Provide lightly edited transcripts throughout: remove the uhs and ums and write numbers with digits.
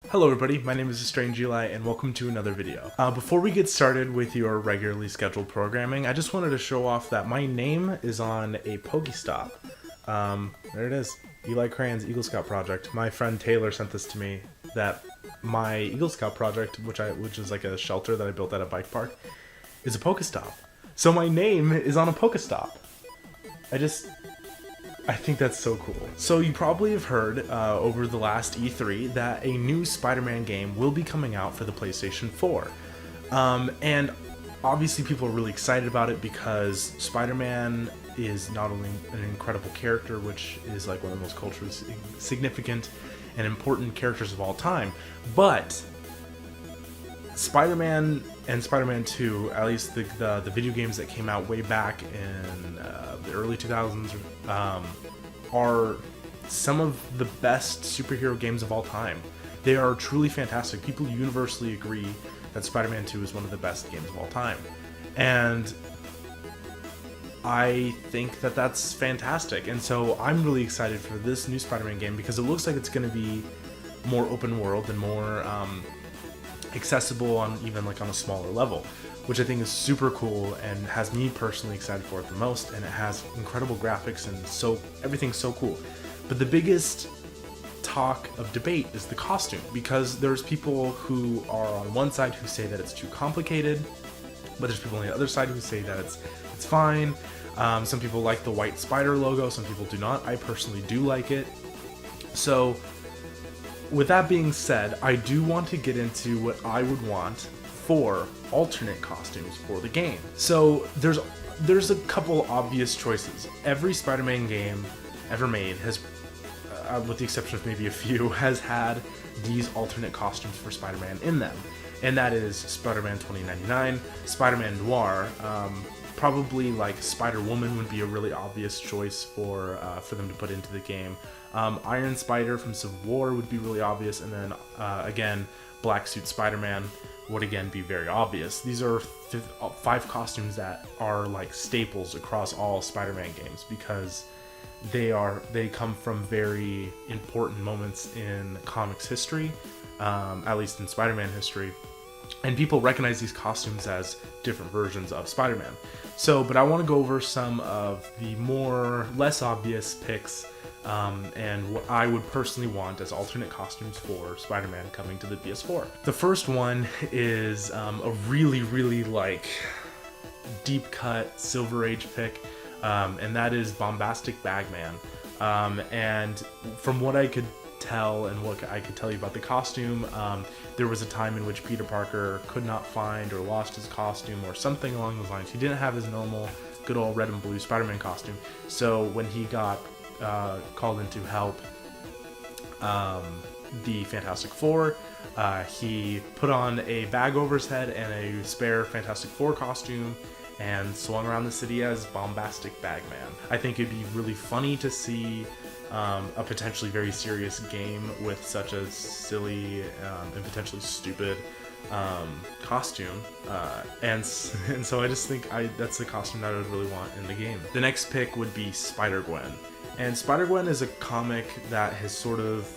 Hello everybody, my name is Strange Eli and welcome to another video. Before we get started with your regularly scheduled programming, I just wanted to show off that my name is on a Pokestop. There it is, Eli Crane's Eagle Scout project. My friend Taylor sent this to me, that my Eagle Scout project, which is like a shelter that I built at a bike park, is a Pokestop. So my name is on a Pokestop. I think that's so cool. So you probably have heard over the last E3 that a new Spider-Man game will be coming out for the PlayStation 4. And obviously people are really excited about it because Spider-Man is not only an incredible character, which is like one of the most culturally significant and important characters of all time, but Spider-Man and Spider-Man 2, at least the video games that came out way back in the early 2000s, are some of the best superhero games of all time. They are truly fantastic. People universally agree that Spider-Man 2 is one of the best games of all time. And I think that that's fantastic. And so I'm really excited for this new Spider-Man game because it looks like it's going to be more open world and more accessible on even like on a smaller level, which I think is super cool and has me personally excited for it the most. And it has incredible graphics and everything's so cool. But the biggest talk of debate is the costume, because there's people who are on one side who say that it's too complicated, but there's people on the other side who say that it's fine. Some people like the white spider logo, some people do not. I personally do like it. So with that being said, I do want to get into what I would want for alternate costumes for the game. So there's a couple obvious choices. Every Spider-Man game ever made has, with the exception of maybe a few, has had these alternate costumes for Spider-Man in them. And that is Spider-Man 2099, Spider-Man Noir, probably like Spider-Woman would be a really obvious choice for them to put into the game. Iron Spider from Civil War would be really obvious, and then again, Black Suit Spider-Man would again be very obvious. These are 5 costumes that are like staples across all Spider-Man games because they come from very important moments in comics history, at least in Spider-Man history, and people recognize these costumes as different versions of Spider-Man. But I want to go over some of the less obvious picks and what I would personally want as alternate costumes for Spider-Man coming to the PS4. The first one is a really, really like deep cut Silver Age pick, and that is Bombastic Bagman. And from what I could tell and what I could tell you about the costume, there was a time in which Peter Parker could not find or lost his costume or something along those lines. He didn't have his normal good old red and blue Spider-Man costume. So when he got called in to help the Fantastic Four, he put on a bag over his head and a spare Fantastic Four costume and swung around the city as Bombastic Bagman. I think it'd be really funny to see a potentially very serious game with such a silly and potentially stupid costume, and so I just think that's the costume that I would really want in the game. The next pick would be Spider-Gwen. And Spider-Gwen is a comic that has sort of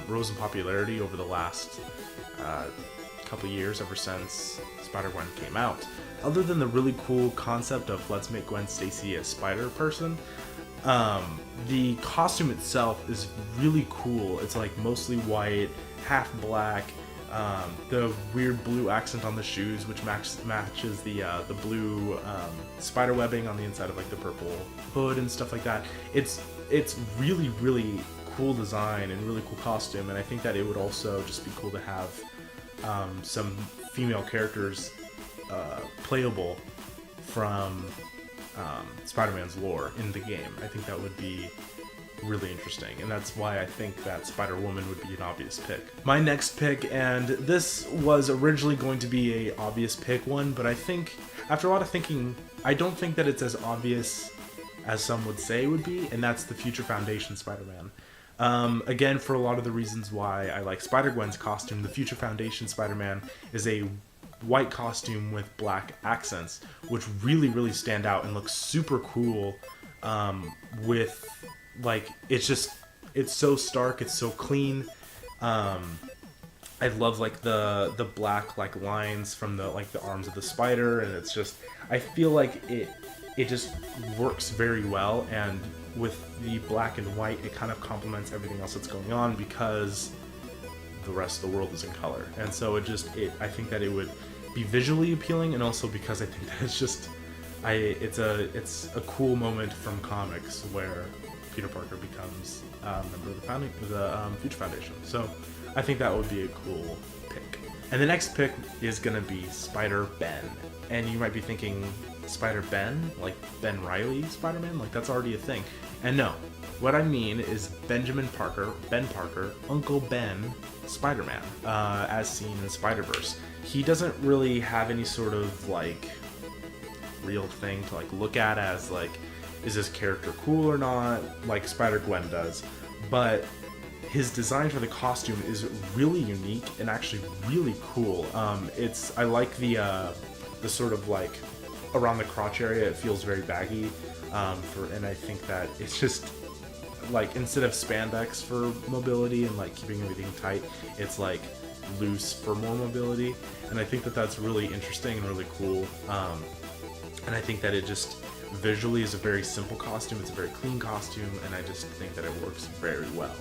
rose in popularity over the last couple years, ever since Spider-Gwen came out. Other than the really cool concept of let's make Gwen Stacy a spider person, the costume itself is really cool. It's like mostly white, half black, the weird blue accent on the shoes, which matches the blue spider webbing on the inside of like the purple hood and stuff like that. It's really, really cool design and really cool costume, and I think that it would also just be cool to have some female characters playable from Spider-Man's lore in the game. I think that would be really interesting, and that's why I think that Spider-Woman would be an obvious pick. My next pick, and this was originally going to be a obvious pick one, but I think after a lot of thinking, I don't think that it's as obvious as some would say it would be, and that's the Future Foundation Spider-Man. Again, for a lot of the reasons why I like Spider-Gwen's costume, the Future Foundation Spider-Man is a white costume with black accents, which really, really stand out and look super cool with, like, it's so stark, it's so clean, I love like the black like lines from the arms of the spider, and it's just, I feel like it just works very well, and with the black and white it kind of complements everything else that's going on because the rest of the world is in color. And so I think that it would be visually appealing, and also because I think that it's just it's a cool moment from comics where Peter Parker becomes a member of the Future Foundation. So I think that would be a cool pick. And the next pick is gonna be Spider-Ben. And you might be thinking, Spider-Ben? Like Ben Reilly Spider-Man? Like that's already a thing. And no, what I mean is Ben Parker, Uncle Ben Spider-Man, as seen in Spider-Verse. He doesn't really have any sort of like real thing to like look at as like, is this character cool or not, like Spider-Gwen does, but his design for the costume is really unique and actually really cool. I like the sort of like around the crotch area, it feels very baggy, and I think that it's just like, instead of spandex for mobility and like keeping everything tight, it's like loose for more mobility, and I think that that's really interesting and really cool. And I think that it just visually is a very simple costume, it's a very clean costume, and I just think that it works very well.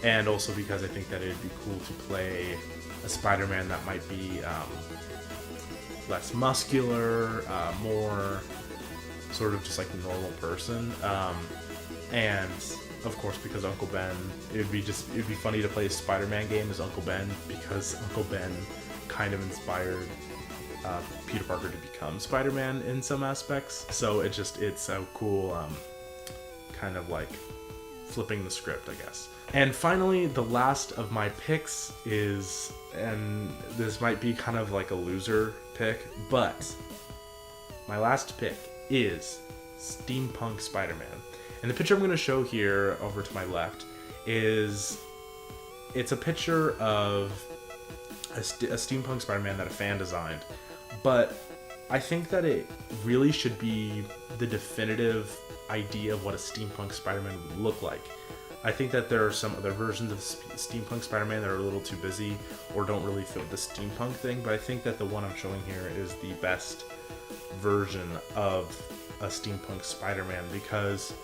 And also because I think that it'd be cool to play a Spider-Man that might be less muscular, more sort of just like a normal person. And of course, because Uncle Ben, it'd be funny to play a Spider-Man game as Uncle Ben, because Uncle Ben kind of inspired Peter Parker to become Spider-Man in some aspects. So it's a cool kind of like flipping the script, I guess. And finally, the last of my picks is, and this might be kind of like a loser pick, but my last pick is Steampunk Spider-Man. And the picture I'm going to show here over to my left it's a picture of a steampunk Spider-Man that a fan designed, but I think that it really should be the definitive idea of what a steampunk Spider-Man would look like. I think that there are some other versions of steampunk Spider-Man that are a little too busy or don't really fit the steampunk thing, but I think that the one I'm showing here is the best version of a steampunk Spider-Man, because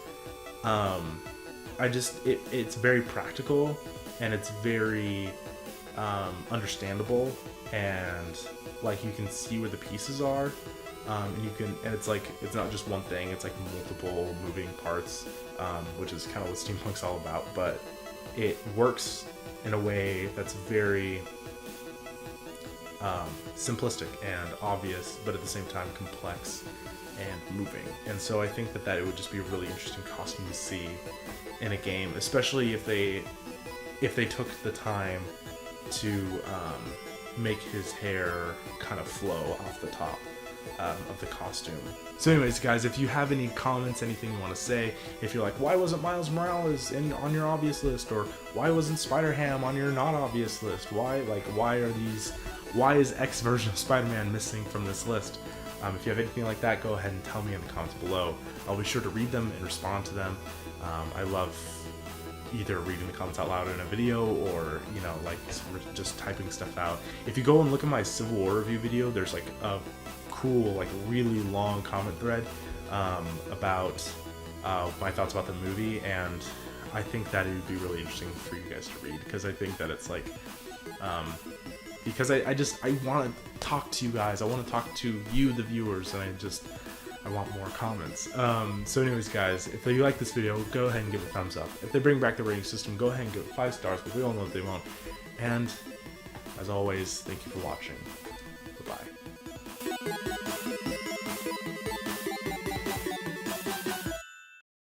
it's very practical, and it's very understandable, and like you can see where the pieces are, and it's like, it's not just one thing, it's like multiple moving parts, which is kind of what steampunk's all about, but it works in a way that's very simplistic and obvious, but at the same time complex and moving. And so I think that it would just be a really interesting costume to see in a game, especially if they took the time to make his hair kind of flow off the top of the costume. So anyways, guys, if you have any comments, anything you want to say, if you're like, why wasn't Miles Morales on your obvious list, or why wasn't Spider-Ham on your not obvious list, why is X version of Spider-Man missing from this list? If you have anything like that, go ahead and tell me in the comments below. I'll be sure to read them and respond to them. I love either reading the comments out loud in a video, or like just typing stuff out. If you go and look at my Civil War review video, there's like a cool, like really long comment thread about my thoughts about the movie, and I think that it would be really interesting for you guys to read, because I think that it's like because I want to talk to you guys, I want to talk to you, the viewers, and I want more comments. So anyways, guys, if you like this video, go ahead and give it a thumbs up. If they bring back the rating system, go ahead and give it 5 stars, but we all know that they won't. And as always, thank you for watching. Bye-bye.